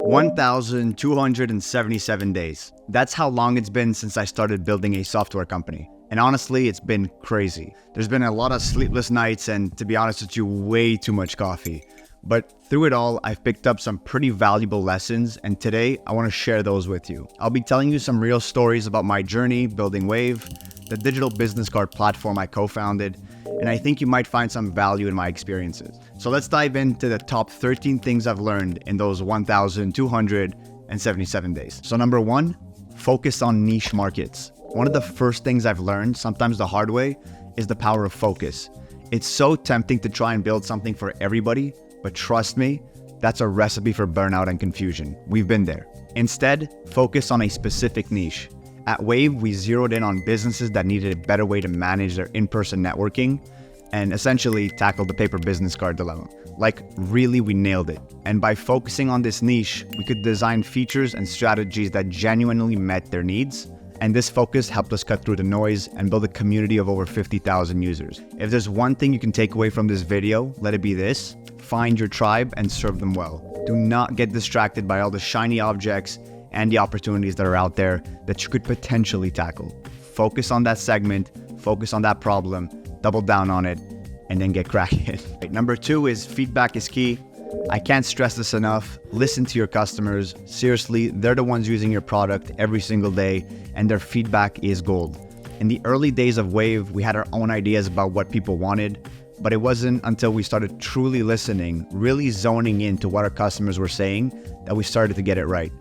1,277 days. That's how long it's been since I started building a software company. And honestly, it's been crazy. There's been a lot of sleepless nights and, to be honest with you, way too much coffee. But through it all, I've picked up some pretty valuable lessons, and today I want to share those with you. I'll be telling you some real stories about my journey building Wave, the digital business card platform I co-founded, and I think you might find some value in my experiences. So let's dive into the top 13 things I've learned in those 1,277 days. So number one, focus on niche markets. One of the first things I've learned, sometimes the hard way, is the power of focus. It's so tempting to try and build something for everybody, but trust me, that's a recipe for burnout and confusion. We've been there. Instead, focus on a specific niche. At Wave, we zeroed in on businesses that needed a better way to manage their in-person networking and essentially tackled the paper business card dilemma. Like, really, we nailed it. And by focusing on this niche, we could design features and strategies that genuinely met their needs. And this focus helped us cut through the noise and build a community of over 50,000 users. If there's one thing you can take away from this video, let it be this: find your tribe and serve them well. Do not get distracted by all the shiny objects and the opportunities that are out there that you could potentially tackle. Focus on that segment, focus on that problem, double down on it, and then get cracking. Number two is feedback is key. I can't stress this enough. Listen to your customers. Seriously, they're the ones using your product every single day, and their feedback is gold. In the early days of Wave, we had our own ideas about what people wanted, but it wasn't until we started truly listening, really zoning into what our customers were saying, that we started to get it right.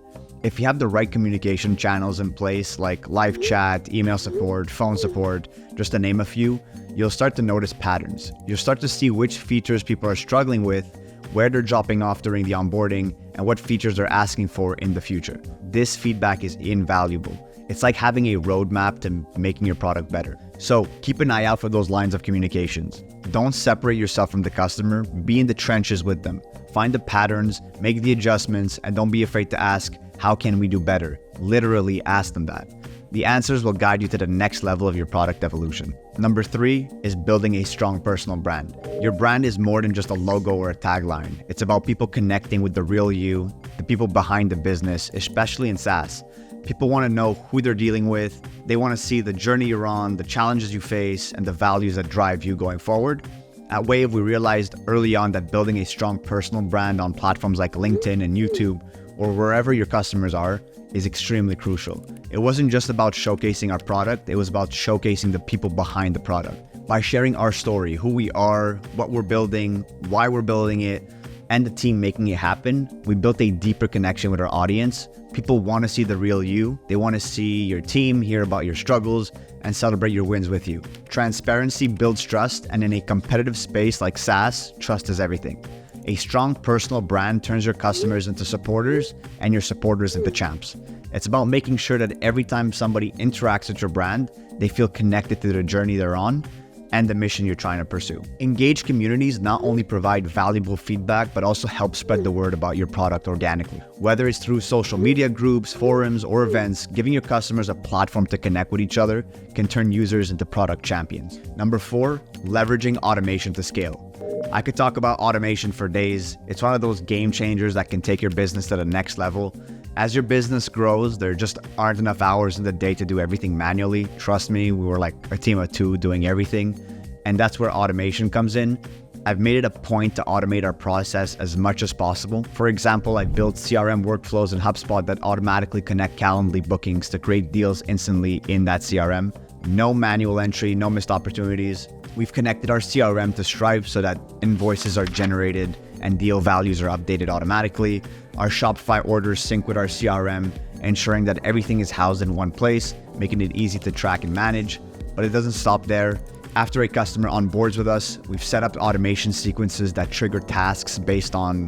If you have the right communication channels in place, like live chat, email support, phone support, just to name a few, you'll start to notice patterns. You'll start to see which features people are struggling with, where they're dropping off during the onboarding, and what features they're asking for in the future. This feedback is invaluable. It's like having a roadmap to making your product better. So keep an eye out for those lines of communications. Don't separate yourself from the customer. Be in the trenches with them. Find the patterns, make the adjustments, and don't be afraid to ask, how can we do better? Literally ask them that. The answers will guide you to the next level of your product evolution. Number three is building a strong personal brand. Your brand is more than just a logo or a tagline. It's about people connecting with the real you, the people behind the business, especially in SaaS. People want to know who they're dealing with. They want to see the journey you're on, the challenges you face, and the values that drive you going forward. At Wave, we realized early on that building a strong personal brand on platforms like LinkedIn and YouTube, or wherever your customers are, is extremely crucial. It wasn't just about showcasing our product, it was about showcasing the people behind the product. By sharing our story, who we are, what we're building, why we're building it, and the team making it happen, we built a deeper connection with our audience. People want to see the real you. They want to see your team, hear about your struggles, and celebrate your wins with you. Transparency builds trust, and in a competitive space like SaaS, trust is everything. A strong personal brand turns your customers into supporters and your supporters into champs. It's about making sure that every time somebody interacts with your brand, they feel connected to the journey they're on and the mission you're trying to pursue. Engaged communities not only provide valuable feedback, but also help spread the word about your product organically. Whether it's through social media groups, forums, or events, giving your customers a platform to connect with each other can turn users into product champions. Number four, leveraging automation to scale. I could talk about automation for days. It's one of those game changers that can take your business to the next level. As your business grows, there just aren't enough hours in the day to do everything manually. Trust me, we were like a team of two doing everything. And that's where automation comes in. I've made it a point to automate our process as much as possible. For example, I built CRM workflows in HubSpot that automatically connect Calendly bookings to create deals instantly in that CRM. No manual entry, no missed opportunities. We've connected our CRM to Stripe so that invoices are generated and deal values are updated automatically. Our Shopify orders sync with our CRM, ensuring that everything is housed in one place, making it easy to track and manage. But it doesn't stop there. After a customer onboards with us, we've set up automation sequences that trigger tasks based on,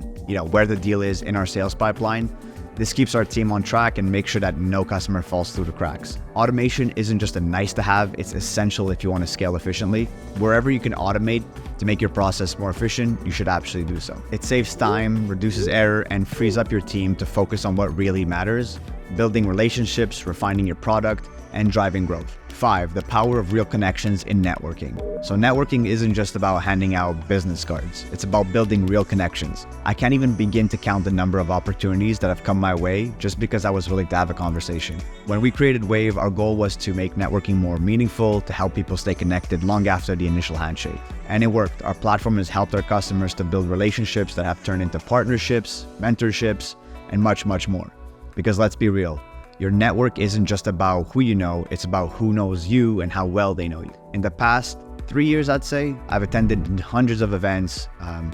where the deal is in our sales pipeline. This keeps our team on track and makes sure that no customer falls through the cracks. Automation isn't just a nice to have, it's essential if you want to scale efficiently. Wherever you can automate to make your process more efficient, you should absolutely do so. It saves time, reduces error, and frees up your team to focus on what really matters: building relationships, refining your product, and driving growth. 5, the power of real connections in networking. So networking isn't just about handing out business cards. It's about building real connections. I can't even begin to count the number of opportunities that have come my way just because I was willing to have a conversation. When we created Wave, our goal was to make networking more meaningful, to help people stay connected long after the initial handshake. And it worked. Our platform has helped our customers to build relationships that have turned into partnerships, mentorships, and much, much more. Because let's be real, your network isn't just about who you know, it's about who knows you and how well they know you. In the past 3 years, I'd say, I've attended hundreds of events,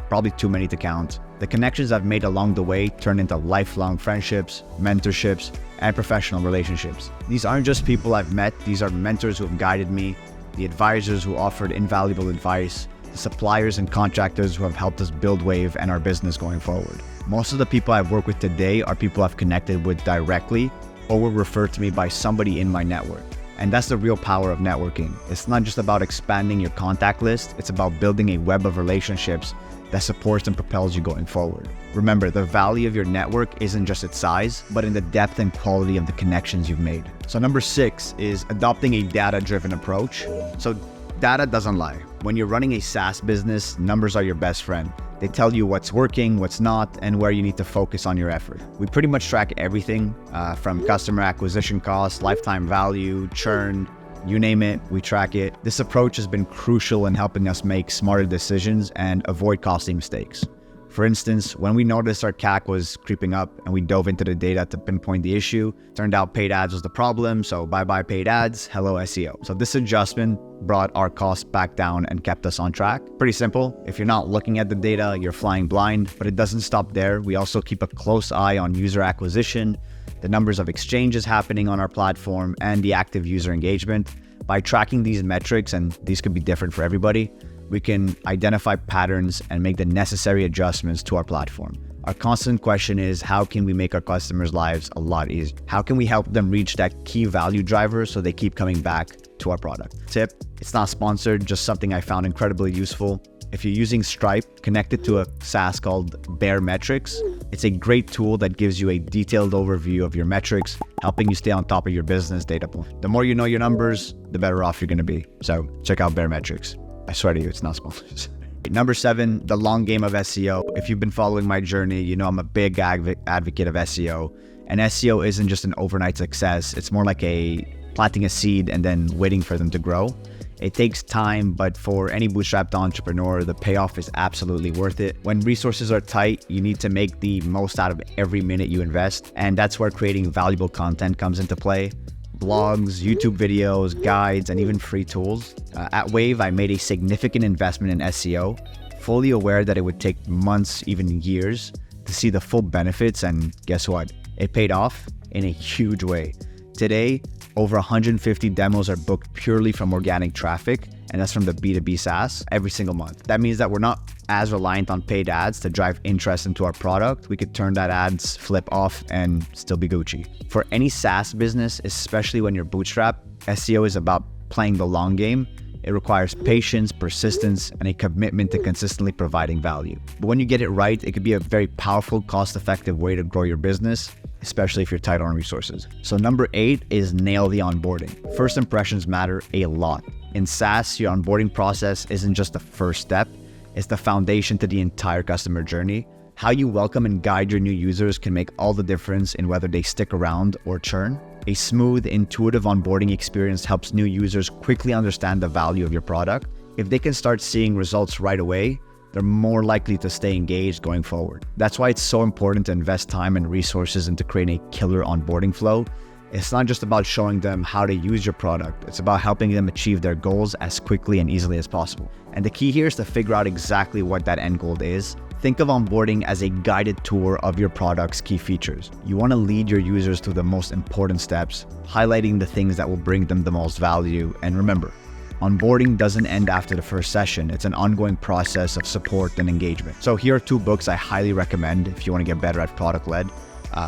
probably too many to count. The connections I've made along the way turned into lifelong friendships, mentorships, and professional relationships. These aren't just people I've met, these are mentors who have guided me, the advisors who offered invaluable advice, the suppliers and contractors who have helped us build Wave and our business going forward. Most of the people I've worked with today are people I've connected with directly or were referred to me by somebody in my network. And that's the real power of networking. It's not just about expanding your contact list, it's about building a web of relationships that supports and propels you going forward. Remember, the value of your network isn't just its size, but in the depth and quality of the connections you've made. So number 6 is adopting a data-driven approach. So data doesn't lie. When you're running a SaaS business, numbers are your best friend. They tell you what's working, what's not, and where you need to focus on your effort. We pretty much track everything from customer acquisition costs, lifetime value, churn, you name it, we track it. This approach has been crucial in helping us make smarter decisions and avoid costly mistakes. For instance, when we noticed our CAC was creeping up and we dove into the data to pinpoint the issue, turned out paid ads was the problem, so bye-bye paid ads, hello SEO. So this adjustment brought our costs back down and kept us on track. Pretty simple. If you're not looking at the data, you're flying blind, but it doesn't stop there. We also keep a close eye on user acquisition, the numbers of exchanges happening on our platform, and the active user engagement. By tracking these metrics, and these could be different for everybody, we can identify patterns and make the necessary adjustments to our platform. Our constant question is, how can we make our customers' lives a lot easier? How can we help them reach that key value driver so they keep coming back to our product? Tip, it's not sponsored, just something I found incredibly useful. If you're using Stripe, connect it to a SaaS called Bear Metrics. It's a great tool that gives you a detailed overview of your metrics, helping you stay on top of your business data point. The more you know your numbers, the better off you're going to be. So check out Bear Metrics. I swear to you, it's not sponsored. Number 7, the long game of SEO. If you've been following my journey, you know I'm a big advocate of SEO. And SEO isn't just an overnight success. It's more like planting a seed and then waiting for them to grow. It takes time, but for any bootstrapped entrepreneur, the payoff is absolutely worth it. When resources are tight, you need to make the most out of every minute you invest. And that's where creating valuable content comes into play. Blogs, YouTube videos, guides, and even free tools. At Wave, I made a significant investment in SEO, fully aware that it would take months, even years, to see the full benefits, and guess what? It paid off in a huge way. Today, over 150 demos are booked purely from organic traffic, and that's from the B2B SaaS every single month. That means that we're not as reliant on paid ads to drive interest into our product. We could turn that ads flip off and still be Gucci. For any SaaS business, especially when you're bootstrapped, SEO is about playing the long game. It requires patience, persistence, and a commitment to consistently providing value. But when you get it right, it could be a very powerful, cost-effective way to grow your business, especially if you're tight on resources. So number 8 is nail the onboarding. First impressions matter a lot. In SaaS, your onboarding process isn't just the first step, it's the foundation to the entire customer journey. How you welcome and guide your new users can make all the difference in whether they stick around or churn. A smooth, intuitive onboarding experience helps new users quickly understand the value of your product. If they can start seeing results right away, they're more likely to stay engaged going forward. That's why it's so important to invest time and resources into creating a killer onboarding flow. It's not just about showing them how to use your product. It's about helping them achieve their goals as quickly and easily as possible. And the key here is to figure out exactly what that end goal is. Think of onboarding as a guided tour of your product's key features. You want to lead your users to the most important steps, highlighting the things that will bring them the most value. And remember, onboarding doesn't end after the first session. It's an ongoing process of support and engagement. So here are 2 books I highly recommend if you want to get better at product-led.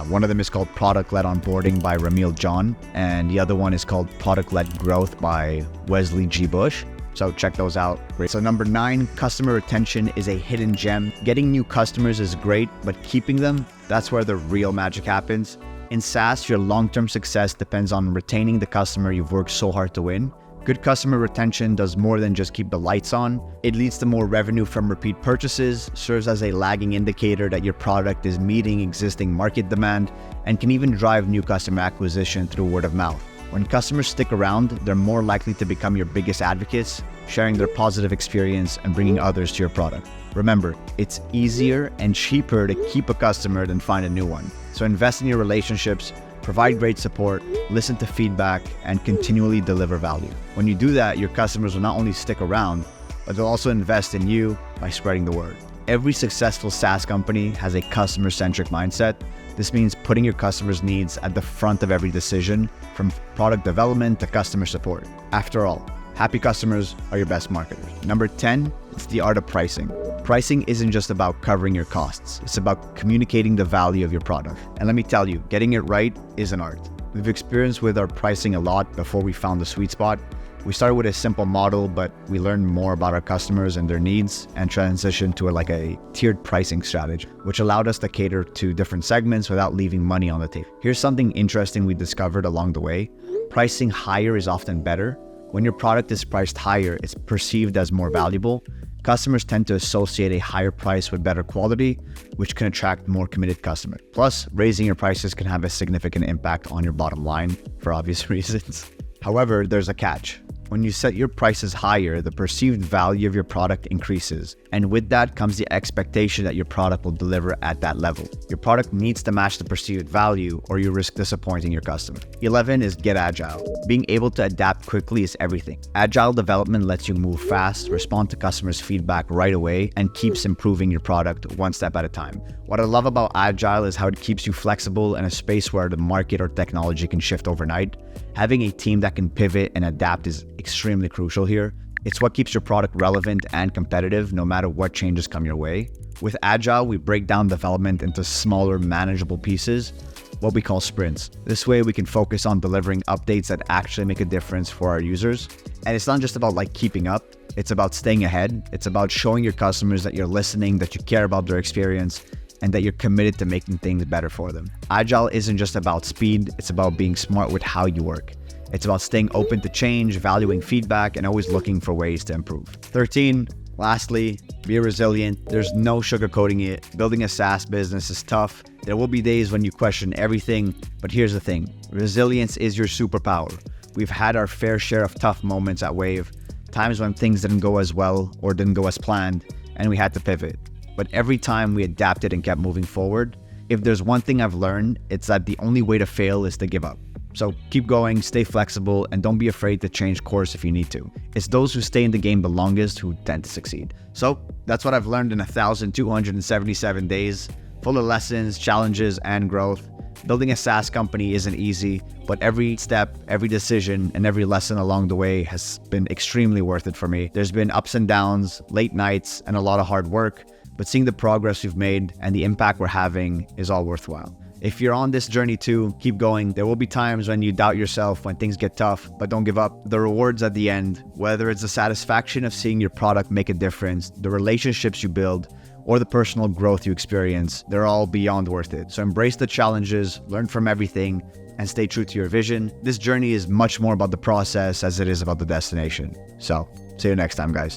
One of them is called Product-Led Onboarding by Ramil John, and the other one is called Product-Led Growth by Wesley G. Bush. So check those out. Great. So number 9, customer retention is a hidden gem. Getting new customers is great, but keeping them, that's where the real magic happens. In SaaS, your long-term success depends on retaining the customer you've worked so hard to win. Good customer retention does more than just keep the lights on. It leads to more revenue from repeat purchases, serves as a lagging indicator that your product is meeting existing market demand, and can even drive new customer acquisition through word of mouth. When customers stick around, they're more likely to become your biggest advocates, sharing their positive experience and bringing others to your product. Remember, it's easier and cheaper to keep a customer than find a new one. So invest in your relationships, provide great support, listen to feedback, and continually deliver value. When you do that, your customers will not only stick around, but they'll also invest in you by spreading the word. Every successful SaaS company has a customer-centric mindset. This means putting your customers' needs at the front of every decision, from product development to customer support. After all, happy customers are your best marketers. Number 10, it's the art of pricing. Pricing isn't just about covering your costs. It's about communicating the value of your product. And let me tell you, getting it right is an art. We've experienced with our pricing a lot before we found the sweet spot. We started with a simple model, but we learned more about our customers and their needs and transitioned to a tiered pricing strategy, which allowed us to cater to different segments without leaving money on the table. Here's something interesting we discovered along the way. Pricing higher is often better. When your product is priced higher, it's perceived as more valuable. Customers tend to associate a higher price with better quality, which can attract more committed customers. Plus, raising your prices can have a significant impact on your bottom line for obvious reasons. However, there's a catch. When you set your prices higher, the perceived value of your product increases. And with that comes the expectation that your product will deliver at that level. Your product needs to match the perceived value or you risk disappointing your customer. 11 is get agile. Being able to adapt quickly is everything. Agile development lets you move fast, respond to customers' feedback right away, and keeps improving your product one step at a time. What I love about Agile is how it keeps you flexible in a space where the market or technology can shift overnight. Having a team that can pivot and adapt is extremely crucial here. It's what keeps your product relevant and competitive no matter what changes come your way. With Agile, we break down development into smaller, manageable pieces, what we call sprints. This way we can focus on delivering updates that actually make a difference for our users. And it's not just about keeping up, it's about staying ahead. It's about showing your customers that you're listening, that you care about their experience, and that you're committed to making things better for them. Agile isn't just about speed, it's about being smart with how you work. It's about staying open to change, valuing feedback, and always looking for ways to improve. 13, lastly, be resilient. There's no sugarcoating it. Building a SaaS business is tough. There will be days when you question everything, but here's the thing. Resilience is your superpower. We've had our fair share of tough moments at Wave, times when things didn't go as well or didn't go as planned, and we had to pivot. But every time we adapted and kept moving forward. If there's one thing I've learned, it's that the only way to fail is to give up. So keep going, stay flexible, and don't be afraid to change course if you need to. It's those who stay in the game the longest who tend to succeed. So that's what I've learned in 1,277 days, full of lessons, challenges, and growth. Building a SaaS company isn't easy, but every step, every decision, and every lesson along the way has been extremely worth it for me. There's been ups and downs, late nights, and a lot of hard work, but seeing the progress we've made and the impact we're having is all worthwhile. If you're on this journey too, keep going. There will be times when you doubt yourself, when things get tough, but don't give up. The rewards at the end, whether it's the satisfaction of seeing your product make a difference, the relationships you build, or the personal growth you experience, they're all beyond worth it. So embrace the challenges, learn from everything, and stay true to your vision. This journey is much more about the process as it is about the destination. So, see you next time, guys.